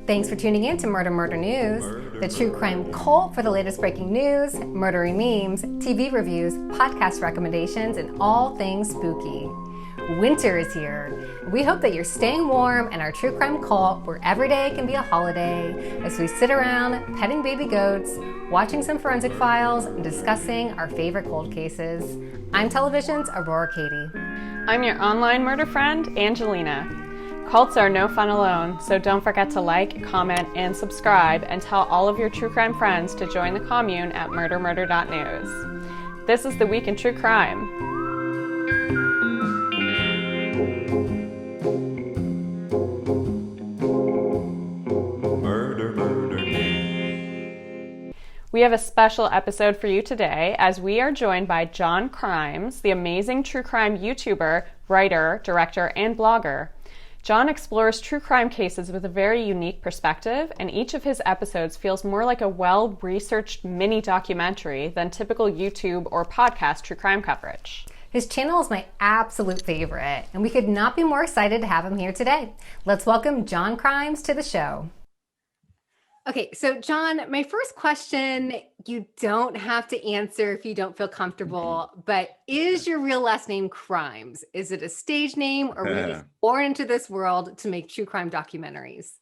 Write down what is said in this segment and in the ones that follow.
Thanks for tuning in to Murder News, the true crime cult for the latest breaking news, murdery memes, TV reviews, podcast recommendations, and all things spooky. Winter is here. We hope that you're staying warm and our true crime cult where every day can be a holiday as we sit around petting baby goats, watching some forensic files, and discussing our favorite cold cases. I'm television's Aurora Katie. I'm your online murder friend, Angelina. Cults are no fun alone, so don't forget to like, comment, and subscribe, and tell all of your true crime friends to join the commune at murder.news. This is the Week in True Crime. We have a special episode for you today as we are joined by Jon Chrymes, the amazing true crime YouTuber, writer, director, and blogger. Jon explores true crime cases with a very unique perspective, and each of his episodes feels more like a well-researched mini-documentary than typical YouTube or podcast true crime coverage. His channel is my absolute favorite, and we could not be more excited to have him here today. Let's welcome Jon Chrymes to the show. Okay, so Jon, my first question, you don't have to answer if you don't feel comfortable, but is your real last name Chrymes? Is it a stage name, or were you just born into this world to make true crime documentaries?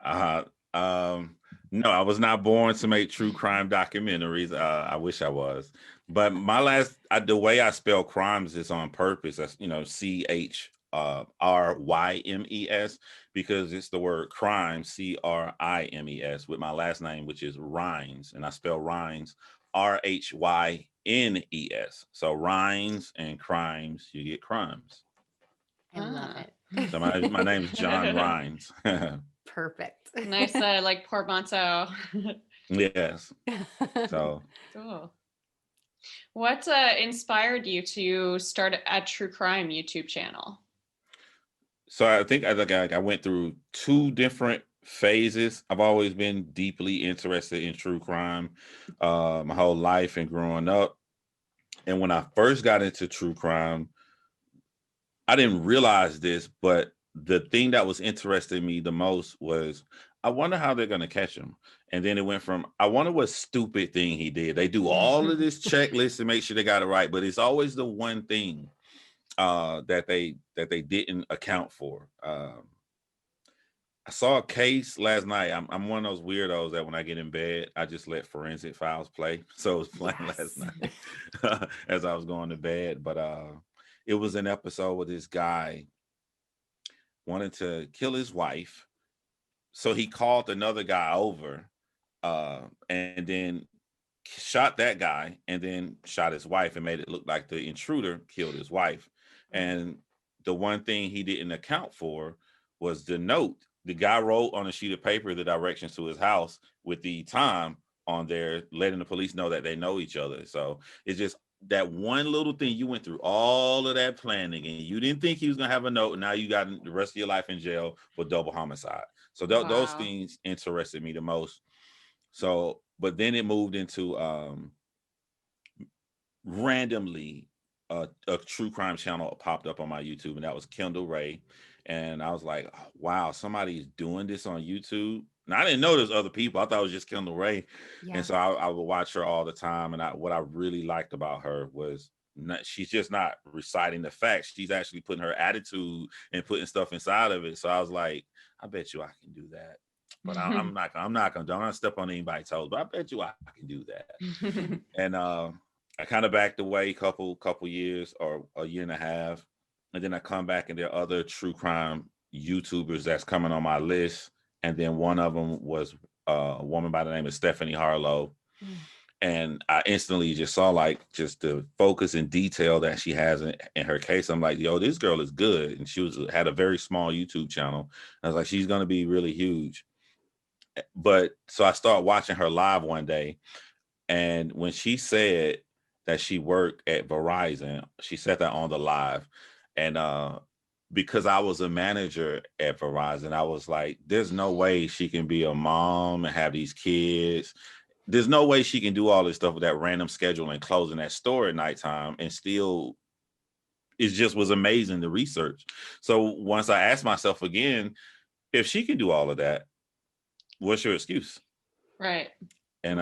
No, I was not born to make true crime documentaries. I wish I was. But the way I spell crimes is on purpose. That's, CHRYMES, because it's the word crime, CRIMES, with my last name, which is Chrymes, and I spell Chrymes, RHYNES. So Chrymes and crimes, you get crimes. I love it. So my name is Jon Chrymes. Perfect. Nice, like portmanteau. Yes. So Cool. What inspired you to start a true crime YouTube channel? So I think I went through two different phases. I've always been deeply interested in true crime my whole life and growing up. And when I first got into true crime, I didn't realize this, but the thing that was interesting me the most was, I wonder how they're going to catch him. And then it went from, I wonder what stupid thing he did. They do all of this checklist to make sure they got it right, but it's always the one thing that they didn't account for. I saw a case last night. I'm one of those weirdos that when I get in bed, I just let forensic files play. So it was playing last night as I was going to bed. But it was an episode where this guy wanted to kill his wife. So he called another guy over and then shot that guy and then shot his wife and made it look like the intruder killed his wife. And the one thing he didn't account for was the note. The guy wrote on a sheet of paper the directions to his house with the time on there, letting the police know that they know each other. So it's just that one little thing. You went through all of that planning and you didn't think he was going to have a note. And now you got the rest of your life in jail for double homicide. So those things interested me the most. So, but then it moved into randomly a true crime channel popped up on my YouTube, and that was Kendall Ray. And I was like, oh, wow, somebody's doing this on YouTube. And I didn't know there's other people. I thought it was just Kendall Ray. Yeah. And so I would watch her all the time. And what I really liked about her was she's just not reciting the facts. She's actually putting her attitude and putting stuff inside of it. So I was like, I bet you I can do that. But I'm not gonna don't step on anybody's toes, but I bet you I can do that. And I kind of backed away couple years or a year and a half. And then I come back and there are other true crime YouTubers that's coming on my list. And then one of them was a woman by the name of Stephanie Harlow. And I instantly just saw just the focus and detail that she has in her case. I'm like, yo, this girl is good. And she had a very small YouTube channel. I was like, she's going to be really huge. But so I started watching her live one day. And when she said that she worked at Verizon, she said that on the live. And because I was a manager at Verizon, I was like, there's no way she can be a mom and have these kids. There's no way she can do all this stuff with that random schedule and closing that store at nighttime and still, it just was amazing, the research. So once I asked myself again, if she can do all of that, what's your excuse? Right. And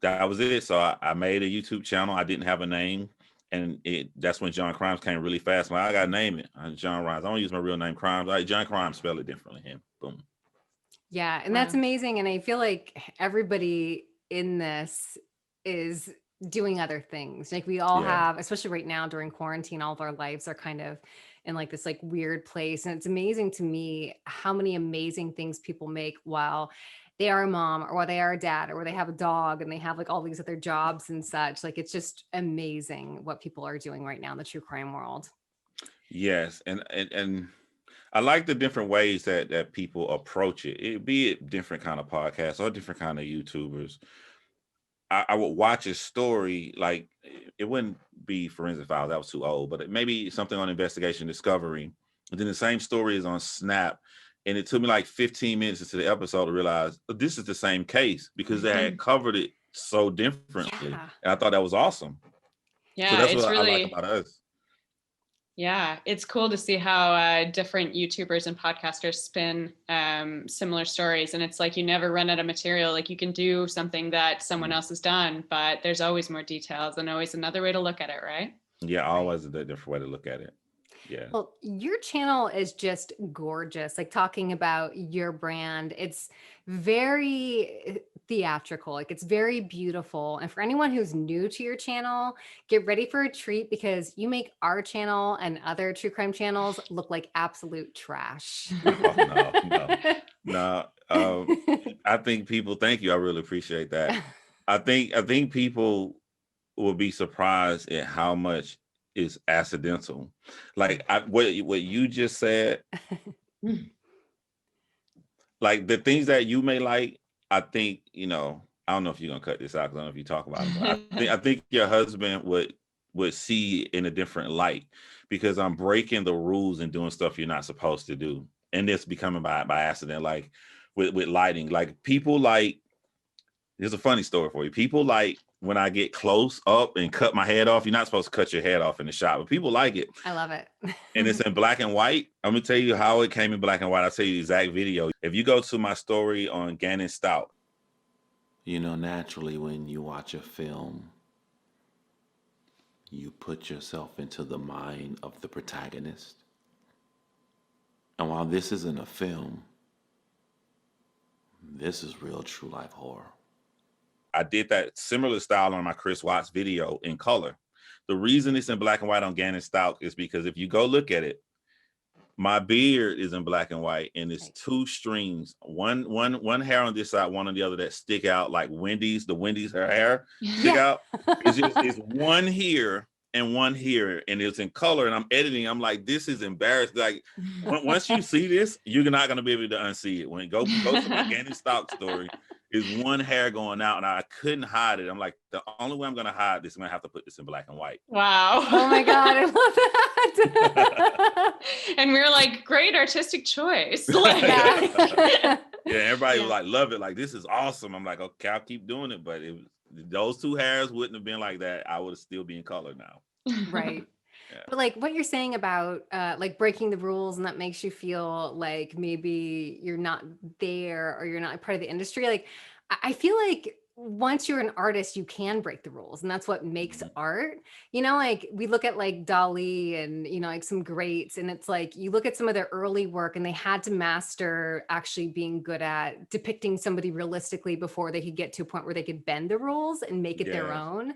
that was it. So I made a YouTube channel. I didn't have a name. And that's when Jon Chrymes came really fast. I'm like, I got to name it. Jon Chrymes. I don't use my real name, Chrymes. Like, Jon Chrymes, spell it differently. And boom. Yeah, and that's amazing. And I feel like everybody in this is doing other things. Like we all have, especially right now during quarantine, all of our lives are kind of in like this like weird place. And it's amazing to me how many amazing things people make while they are a mom or while they are a dad or where they have a dog and they have like all these other jobs and such. Like it's just amazing what people are doing right now in the true crime world. Yes. And I like the different ways that people approach it. Be it different kind of podcasts or different kind of YouTubers. I would watch a story, like it wouldn't be Forensic Files, that was too old, but maybe something on Investigation Discovery. And then the same story is on Snap. And it took me like 15 minutes into the episode to realize this is the same case because they had covered it so differently. Yeah. And I thought that was awesome. Yeah, so that's it's what really, I like about us. Yeah, it's cool to see how different YouTubers and podcasters spin similar stories. And it's like you never run out of material. Like you can do something that someone else has done, but there's always more details and always another way to look at it, right? Yeah, always a different way to look at it. Yeah. Well, your channel is just gorgeous. Like talking about your brand, it's very theatrical. Like it's very beautiful. And for anyone who's new to your channel, get ready for a treat because you make our channel and other true crime channels look like absolute trash. No. I think people, thank you. I really appreciate that. I think people will be surprised at how much is accidental. Like what you just said, like the things that you may like, I think, I don't know if you're gonna cut this out because I don't know if you talk about it, but I think your husband would see in a different light because I'm breaking the rules and doing stuff you're not supposed to do. And it's becoming by accident, like with lighting. Like people like, here's a funny story for you. People like when I get close up and cut my head off. You're not supposed to cut your head off in the shot, but people like it. I love it. And it's in black and white. I'm gonna tell you how it came in black and white. I'll tell you the exact video. If you go to my story on Gannon Stout. Naturally when you watch a film, you put yourself into the mind of the protagonist. And while this isn't a film, this is real true life horror. I did that similar style on my Chris Watts video in color. The reason it's in black and white on Gannon Stout is because if you go look at it, my beard is in black and white and it's two strings, one hair on this side, one on the other that stick out like Wendy's, her hair stick out. It's one here and one here, and it's in color, and I'm editing. I'm like, this is embarrassing. Like once you see this, you're not gonna be able to unsee it. When it goes to my Gannon Stout story, is one hair going out, and I couldn't hide it. I'm like, the only way I'm gonna hide this, I'm gonna have to put this in black and white. Wow. Oh my God, I love that. And we were like, great artistic choice. Yeah, everybody was like, love it. Like, this is awesome. I'm like, okay, I'll keep doing it. But those two hairs wouldn't have been like that. I would still be in color now. Right. Yeah. But like what you're saying about like breaking the rules and that makes you feel like maybe you're not there or you're not part of the industry. Like I feel like once you're an artist, you can break the rules, and that's what makes art. Like we look at like Dali and like some greats, and it's like you look at some of their early work and they had to master actually being good at depicting somebody realistically before they could get to a point where they could bend the rules and make it their own.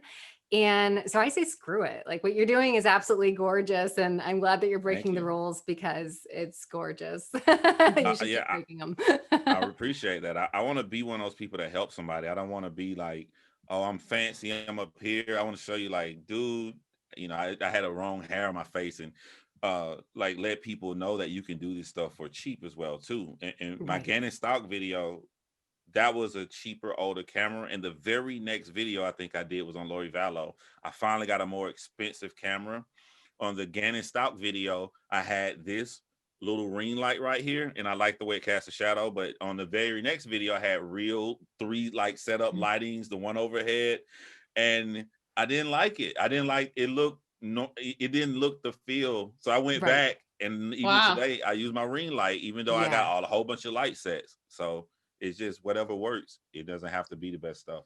And so I say, screw it. Like what you're doing is absolutely gorgeous. And I'm glad that you're breaking the rules because it's gorgeous. You should keep breaking them. I appreciate that. I want to be one of those people that help somebody. I don't want to be like, oh, I'm fancy, I'm up here. I want to show you like, dude, I had a wrong hair on my face, and like let people know that you can do this stuff for cheap as well too. And my Gannon Stock video, that was a cheaper, older camera. And the very next video I think I did was on Lori Vallow. I finally got a more expensive camera. On the Gannon Stock video, I had this little ring light right here, and I like the way it casts a shadow. But on the very next video, I had real 3 like setup lightings, the one overhead, and I didn't like it. I didn't like it. It didn't look the feel. So I went back And even Wow. today, I use my ring light, even though I Yeah. got a whole bunch of light sets. So it's just whatever works. It doesn't have to be the best stuff.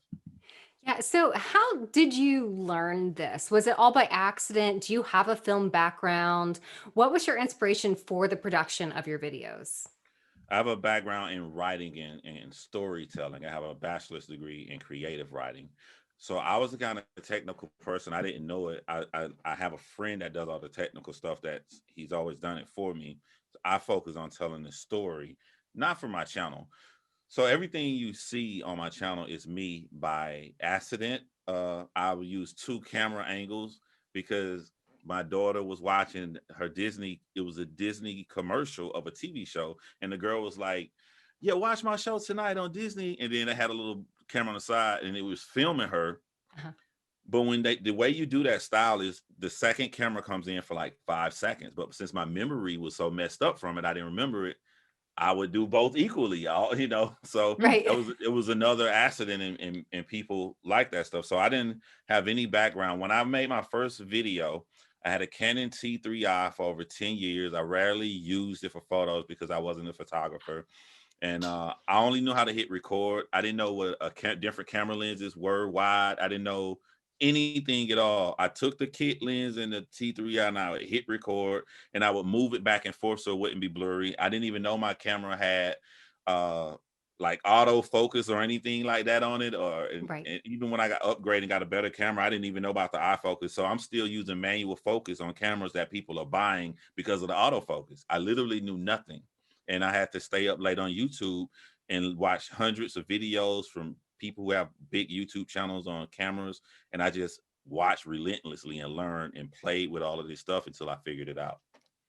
Yeah. So, how did you learn this? Was it all by accident? Do you have a film background? What was your inspiration for the production of your videos? I have a background in writing and storytelling. I have a bachelor's degree in creative writing. So I was the kind of technical person. I didn't know it. I have a friend that does all the technical stuff that he's always done it for me. So I focus on telling the story, not for my channel. So everything you see on my channel is me by accident. I will use two camera angles because my daughter was watching her Disney. It was a Disney commercial of a TV show, and the girl was like, "Yeah, watch my show tonight on Disney." And then I had a little camera on the side, and it was filming her. Uh-huh. But when the way you do that style is the second camera comes in for like 5 seconds. But since my memory was so messed up from it, I didn't remember it. I would do both equally, y'all. So Right. it was another accident, and people like that stuff. So I didn't have any background. When I made my first video, I had a Canon T3i for over 10 years. I rarely used it for photos because I wasn't a photographer. And I only knew how to hit record. I didn't know what different camera lenses were, wide. I didn't know anything at all. I took the kit lens and the T3i and I would hit record and I would move it back and forth so it wouldn't be blurry. I didn't even know my camera had uh like autofocus or anything like that on it. Right. And even when I got upgraded and got a better camera, I didn't even know about the iFocus. So I'm still using manual focus on cameras that people are buying because of the autofocus. I literally knew nothing. And I had to stay up late on YouTube and watch hundreds of videos from people who have big YouTube channels on cameras. And I just watched relentlessly and learned and played with all of this stuff until I figured it out.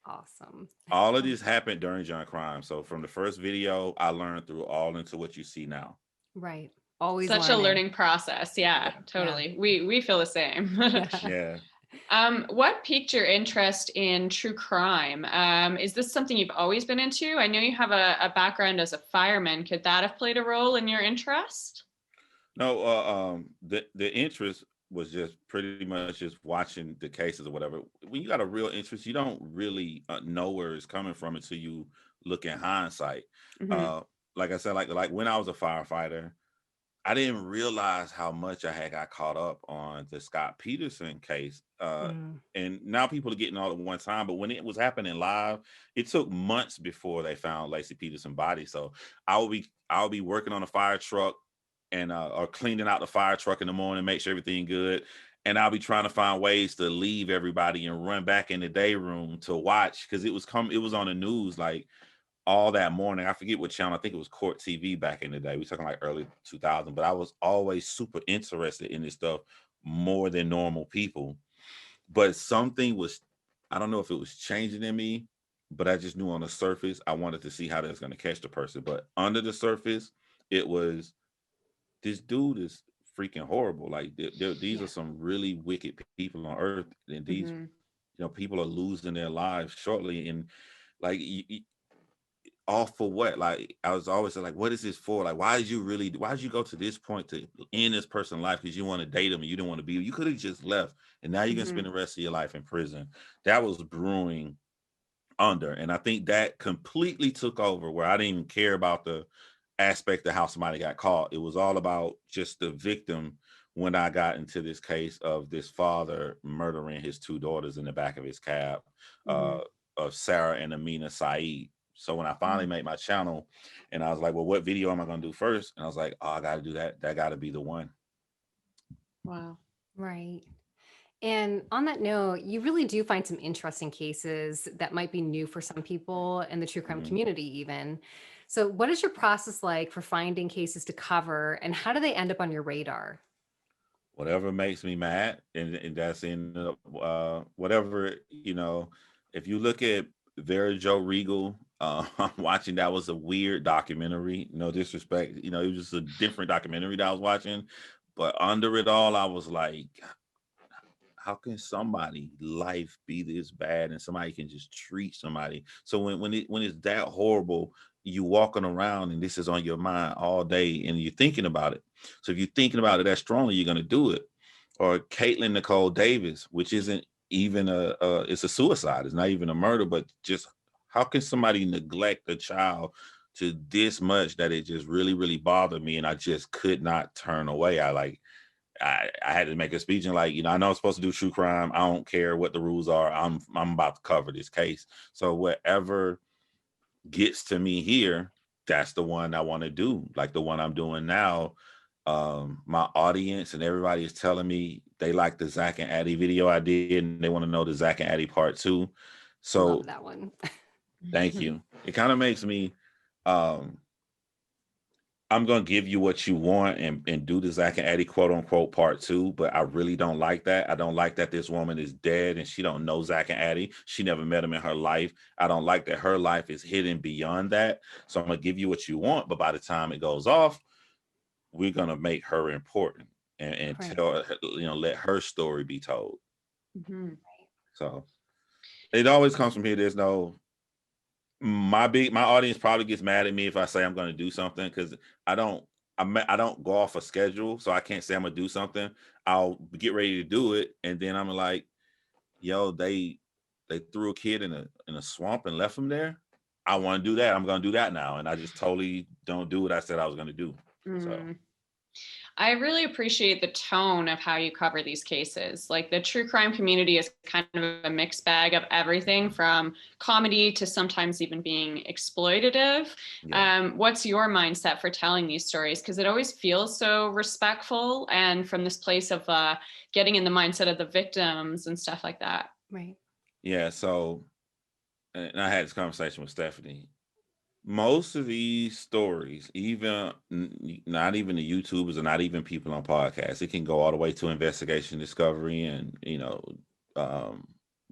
Awesome. All of this happened during Jon Chrymes. So from the first video, I learned through all into what you see now. Right. Always Such a learning. learning process. Yeah, totally. We feel the same. Yeah. What piqued your interest in true crime? Is this something you've always been into? I know you have a background as a fireman. Could that have played a role in your interest? No, the interest was just pretty much just watching the cases or whatever. When you got a real interest, you don't really know where it's coming from until you look in hindsight. Mm-hmm. Uh, like I said, like when I was a firefighter, I didn't realize how much I had got caught up on the Scott Peterson case. Mm. And now people are getting all at one time, but when it was happening live, it took months before they found Lacey Peterson's body. So I'll be working on a fire truck and or cleaning out the fire truck in the morning, make sure everything good. And I'll be trying to find ways to leave everybody and run back in the day room to watch because it was on the news like all that morning. I forget what channel. I think it was Court TV back in the day. We're talking like early 2000, but I was always super interested in this stuff more than normal people. But something was, I don't know if it was changing in me, but I just knew on the surface, I wanted to see how that's going to catch the person. But under the surface, it was this dude is freaking horrible. Like these Yeah. are some really wicked people on earth, and these Mm-hmm. people are losing their lives shortly. And like all for what? Like I was always like, what is this for? Like, why did you go to this point to end this person's life because you want to date him and you don't want to be? You could have just left, and now you're gonna Mm-hmm. spend the rest of your life in prison. That was brewing under, and I think that completely took over where I didn't even care about the aspect of how somebody got caught. It was all about just the victim when I got into this case of this father murdering his two daughters in the back of his cab, Mm-hmm. uh, of Sarah and Amina Saeed. So when I finally made my channel and I was like, well, what video am I going to do first? And I was like, oh, I got to do that. That got to be the one. Wow. Right. And on that note, you really do find some interesting cases that might be new for some people in the true crime Mhm. community, even. So, what is your process like for finding cases to cover, and how do they end up on your radar? Whatever makes me mad, and that's in whatever, if you look at Vera Joe Regal, I'm watching, that was a weird documentary, no disrespect, it was just a different documentary that I was watching, but under it all, I was like, how can somebody life be this bad and somebody can just treat somebody? So when it's that horrible, you walking around and this is on your mind all day and you're thinking about it. So if you're thinking about it that strongly, you're gonna do it. Or Caitlin Nicole Davis, which isn't even it's a suicide. It's not even a murder, but just how can somebody neglect a child to this much that it just really, really bothered me, and I just could not turn away. I had to make a speech and like, I know I'm supposed to do true crime. I don't care what the rules are. I'm about to cover this case. So whatever gets to me here, that's the one I want to do. Like the one I'm doing now. My audience and everybody is telling me they like the Zach and Addie video I did, and they want to know the Zach and Addie part 2. So Love that one. thank you. It kind of makes me I'm gonna give you what you want and do the Zach and Addie quote unquote part 2, but I really don't like that. I don't like that this woman is dead and she don't know Zach and Addie. She never met him in her life. I don't like that her life is hidden beyond that. So I'm gonna give you what you want, but by the time it goes off, we're gonna make her important and Right. tell, let her story be told. Mm-hmm. So it always comes from here. There's no my audience probably gets mad at me if I say I'm going to do something, because I don't go off a schedule, so I can't say I'm gonna do something. I'll get ready to do it, and then I'm like, yo, they threw a kid in a swamp and left him there. I want to do that. I'm going to do that now, and I just totally don't do what I said I was going to do. So I really appreciate the tone of how you cover these cases. Like the true crime community is kind of a mixed bag of everything from comedy to sometimes even being exploitative. yeah. What's your mindset for telling these stories? Because it always feels so respectful and from this place of getting in the mindset of the victims and stuff like that. Right. Yeah. So, and I had this conversation with Stephanie. Most of these stories, even not even the YouTubers and not even people on podcasts, it can go all the way to Investigation Discovery and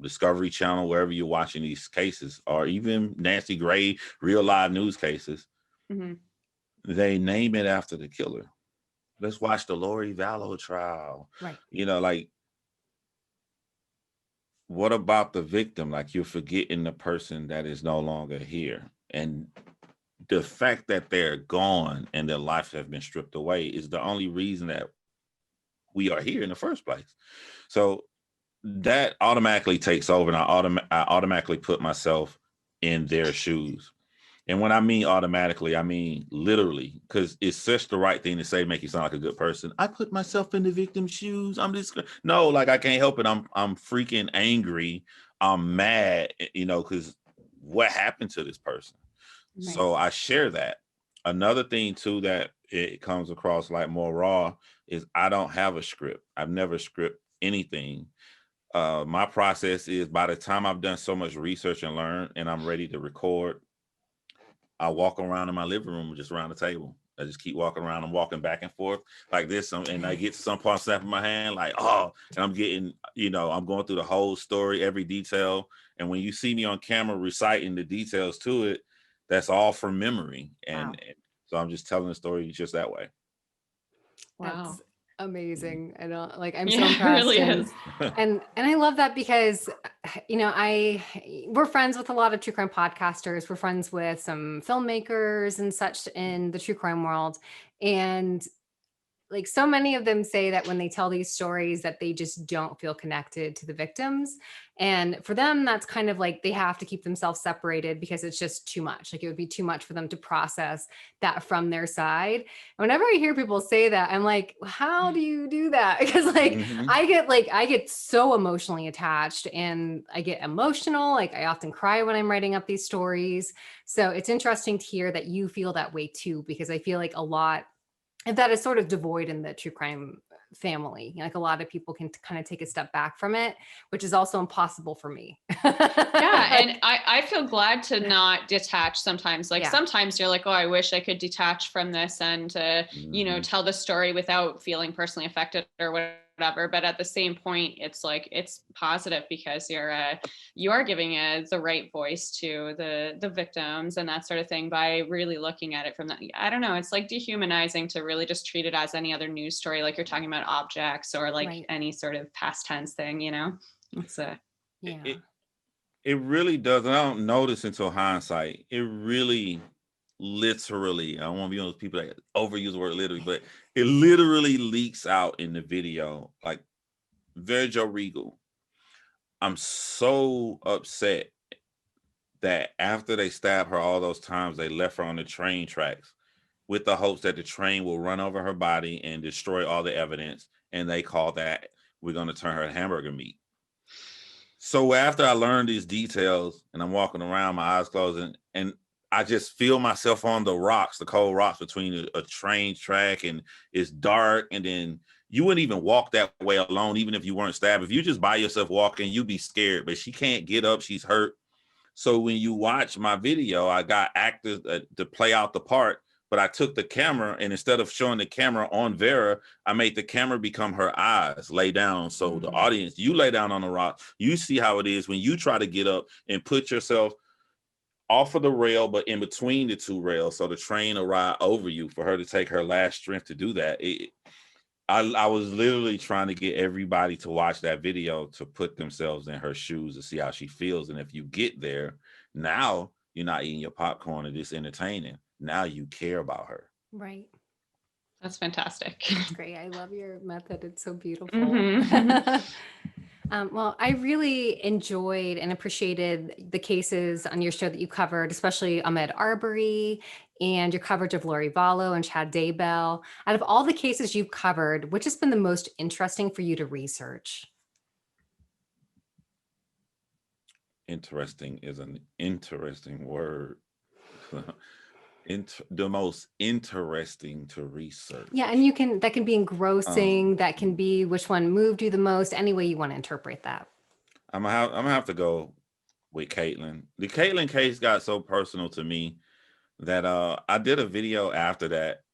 Discovery Channel, wherever you're watching these cases, or even Nancy Gray real live news cases. Mm-hmm. They name it after the killer. Let's watch the Lori Vallow trial. Right. Like, what about the victim? Like, you're forgetting the person that is no longer here. And the fact that they're gone and their life has been stripped away is the only reason that we are here in the first place. So that automatically takes over, and I automatically put myself in their shoes. And when I mean automatically, I mean literally, because it's such the right thing to say, make you sound like a good person. I put myself in the victim's shoes. No, like I can't help it. I'm freaking angry. I'm mad, because what happened to this person? Right. So I share that. Another thing too that it comes across like more raw is I don't have a script. I've never script anything. My process is, by the time I've done so much research and learn and I'm ready to record, I walk around in my living room, just around the table. I just keep walking around. I'm walking back and forth like this, and I get to some part, snapping my hand, like, oh, and I'm getting, I'm going through the whole story, every detail. And when you see me on camera reciting the details to it, that's all from memory. And so I'm just telling the story just that way. Wow. That's amazing. I don't like, I'm so Yeah, it impressed. really is. And I love that because, we're friends with a lot of true crime podcasters. We're friends with some filmmakers and such in the true crime world. And like so many of them say that when they tell these stories that they just don't feel connected to the victims. And for them, that's kind of like they have to keep themselves separated because it's just too much. Like it would be too much for them to process that from their side. And whenever I hear people say that, I'm like, how do you do that? Because I get so emotionally attached and I get emotional. Like I often cry when I'm writing up these stories. So it's interesting to hear that you feel that way too, because I feel like a lot and that is sort of devoid in the true crime family. Like a lot of people can kind of take a step back from it, which is also impossible for me. Yeah. And I feel glad to not detach sometimes. Like sometimes you're like, oh, I wish I could detach from this and, tell the story without feeling personally affected or whatever. But at the same point, it's like, it's positive because you are giving the right voice to the victims and that sort of thing by really looking at it from that. I don't know. It's like dehumanizing to really just treat it as any other news story. Like you're talking about objects or like any sort of past tense thing, It's It really does. And I don't notice until hindsight. It really literally, I don't want to be one of those people that overuse the word literally, but it literally leaks out in the video. Like Virgil Regal, I'm so upset that after they stabbed her all those times, they left her on the train tracks with the hopes that the train will run over her body and destroy all the evidence. And they call that, we're going to turn her hamburger meat. So after I learned these details and I'm walking around, my eyes closed, and I just feel myself on the rocks, the cold rocks between a train track, and it's dark. And then you wouldn't even walk that way alone, even if you weren't stabbed. If you just by yourself walking, you'd be scared, but she can't get up. She's hurt. So when you watch my video, I got actors to play out the part, but I took the camera, and instead of showing the camera on Vera, I made the camera become her eyes, lay down. So the audience, you lay down on the rock, you see how it is when you try to get up and put yourself off of the rail, but in between the two rails, so the train will ride over you for her to take her last strength to do that. I was literally trying to get everybody to watch that video to put themselves in her shoes to see how she feels. And if you get there, now you're not eating your popcorn and just entertaining. Now you care about her. Right. That's fantastic. That's great. I love your method. It's so beautiful. Mhm. Well, I really enjoyed and appreciated the cases on your show that you covered, especially Ahmaud Arbery and your coverage of Lori Vallow and Chad Daybell. Out of all the cases you've covered, which has been the most interesting for you to research? Interesting is an interesting word. The most interesting to research. Yeah, and that can be engrossing, that can be which one moved you the most, any way you want to interpret that. I'm gonna have to go with Caitlyn. The Caitlyn case got so personal to me that I did a video after that,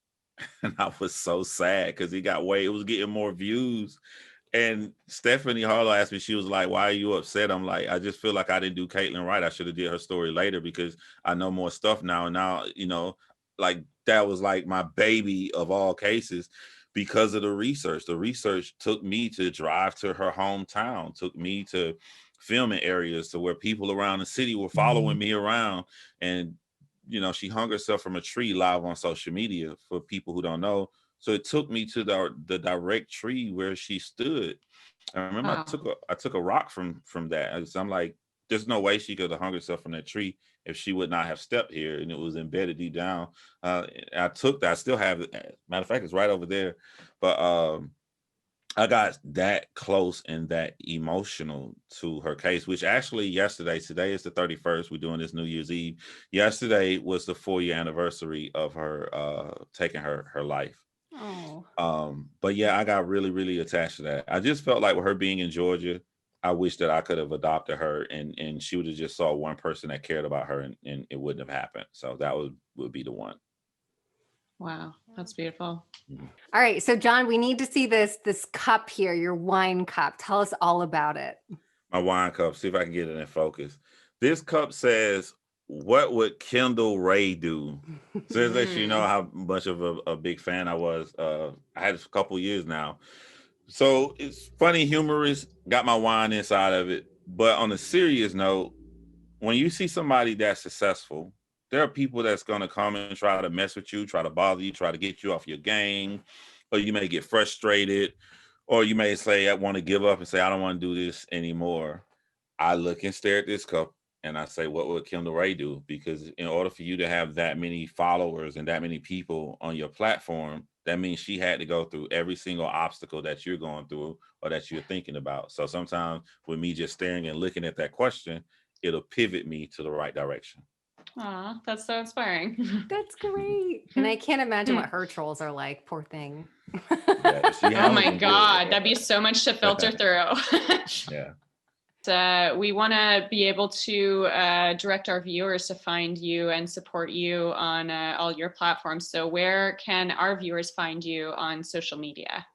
and I was so sad because it was getting more views. And Stephanie Harlow asked me, she was like, "Why are you upset?" I'm like, I just feel like I didn't do Caitlyn right. I should have did her story later because I know more stuff now. And now, like that was like my baby of all cases because of the research. The research took me to drive to her hometown, took me to filming areas to where people around the city were following me around. And, she hung herself from a tree live on social media for people who don't know. So it took me to the direct tree where she stood. I remember Wow. I took a rock from that. I'm like, there's no way she could have hung herself from that tree if she would not have stepped here, and it was embedded deep down. I took that. I still have it. Matter of fact, it's right over there. But I got that close and that emotional to her case, which actually today is the 31st. We're doing this New Year's Eve. Yesterday was the 4-year anniversary of her taking her life. Oh. But yeah, I got really, really attached to that. I just felt like with her being in Georgia, I wish that I could have adopted her and she would have just saw one person that cared about her and it wouldn't have happened. So that would be the one. Wow, that's beautiful. All right. So John, we need to see this cup here, your wine cup. Tell us all about it. My wine cup, see if I can get it in focus. This cup says, "What would Kendall Ray do?" Says that you know how much of a big fan I was. I had it a couple years now. So it's funny, humorous, got my wine inside of it. But on a serious note, when you see somebody that's successful, there are people that's going to come and try to mess with you, try to bother you, try to get you off your game, or you may get frustrated, or you may say, "I want to give up," and say, "I don't want to do this anymore." I look and stare at this cup and I say, what would Kendall Ray do? Because in order for you to have that many followers and that many people on your platform, that means she had to go through every single obstacle that you're going through or that you're thinking about. So sometimes with me just staring and looking at that question, it'll pivot me to the right direction. Aw, that's so inspiring. That's great. And I can't imagine what her trolls are like. Poor thing. Yeah, Oh my God, that'd be so much to filter through. Yeah. We want to be able to direct our viewers to find you and support you on all your platforms. So where can our viewers find you on social media?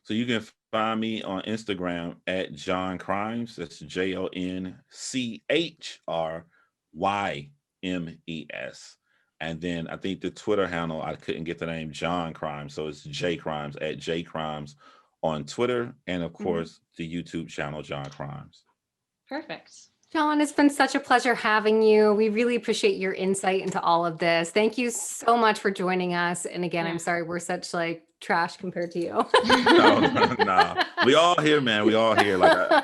So you can find me on Instagram at Jon Chrymes. That's JonChrymes. And then I think the Twitter handle, I couldn't get the name Jon Chrymes. So it's J Chrymes at J Chrymes on Twitter. And of course, the YouTube channel, Jon Chrymes. Perfect. John, it's been such a pleasure having you. We really appreciate your insight into all of this. Thank you so much for joining us. And again, I'm sorry we're such like trash compared to you. No. We all here, man. We all here. Like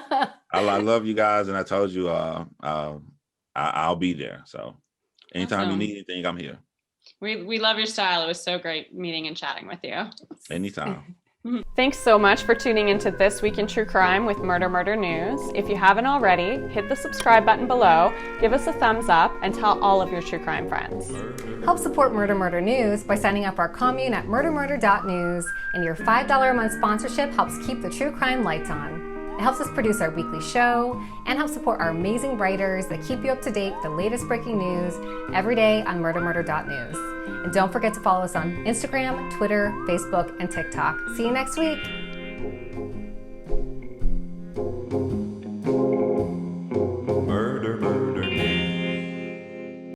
I love you guys, and I told you I'll be there. So anytime you need anything, I'm here. We love your style. It was so great meeting and chatting with you. Anytime. Thanks so much for tuning into This Week in True Crime with Murder News. If you haven't already, hit the subscribe button below, give us a thumbs up, and tell all of your true crime friends. Help support Murder News by signing up our commune at murdermurder.news, and your $5 a month sponsorship helps keep the true crime lights on. It helps us produce our weekly show and help support our amazing writers that keep you up to date with the latest breaking news every day on murdermurder.news. And don't forget to follow us on Instagram, Twitter, Facebook, and TikTok. See you next week.